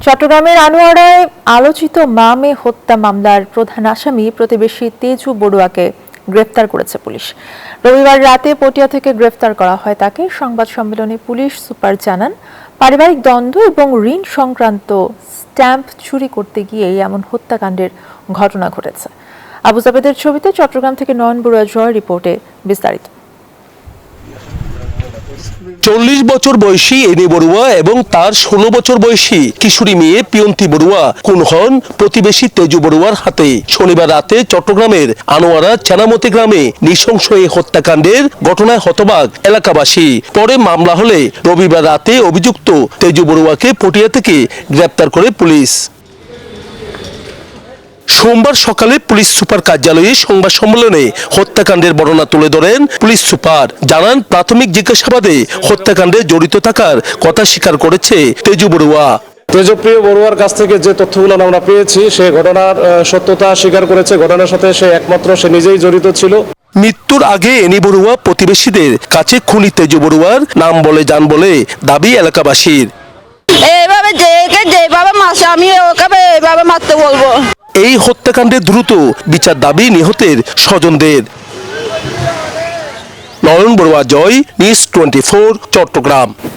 চট্টগ্রামের আনোয়ারায় আলোচিত মা-মেয়ে হত্যা মামলার প্রধান আসামি প্রতিবেশী তেজু বড়ুয়াকে গ্রেফতার করেছে পুলিশ। রবিবার রাতে পটিয়া থেকে গ্রেফতার করা হয় তাকে। সংবাদ সম্মেলনে পুলিশ সুপার জানান, পারিবারিক দ্বন্দ্ব এবং ঋণ সংক্রান্ত স্ট্যাম্প চুরি করতে গিয়েই এমন হত্যাকাণ্ডের ঘটনা ঘটেছে। আবু জাবেদের ছবিতে চট্টগ্রাম থেকে নয়ন বড়ুয়া জয় রিপোর্টে বিস্তারিত। 40 বছর বয়সী এনি বড়ুয়া এবং তার 16 বছর বয়সী কিশোরী মেয়ে পিয়ন্তি বড়ুয়া খুন হন প্রতিবেশী তেজু বড়ুয়ার হাতে। শনিবার রাতে চট্টগ্রামের আনোয়ারা চেনামতি গ্রামে নৃশংস এই হত্যাকাণ্ডের ঘটনায় হতবাক এলাকাবাসী। পরে মামলা হলে রবিবার রাতে অভিযুক্ত তেজু বড়ুয়াকে পটিয়া থেকে গ্রেপ্তার করে পুলিশ। সোমবার সকালে পুলিশ সুপার কার্যালয়ে সংবাদ সম্মেলনে হত্যাকাণ্ডের বর্ণনা তুলে ধরেন পুলিশ সুপার। জানান, প্রাথমিক জিজ্ঞাসাবাদে হত্যাকাণ্ডে জড়িত থাকার কথা স্বীকার করেছে তেজু বড়ুয়া। তেজপ্রিয় বড়ুয়ার কাছ থেকে যে তথ্যগুলো আমরা পেয়েছি সে ঘটনার সত্যতা স্বীকার করেছে। ঘটনার সাথে সে একমাত্র সে নিজেই জড়িত ছিল। মৃত্যুর আগে এনি বড়ুয়া প্রতিবেশীদের কাছে খুনি তেজু বড়ুয়ার নাম বলে যান বলে দাবি এলাকাবাসীর। এইভাবে যেভাবে মাসে আমি ওকে এইভাবে মারতে বলবো। এই হত্যাকাণ্ডে দ্রুত বিচার দাবি নিহতের স্বজনদের। নয়ন বড়ুয়া জয়, নিউজ 24, চট্টগ্রাম।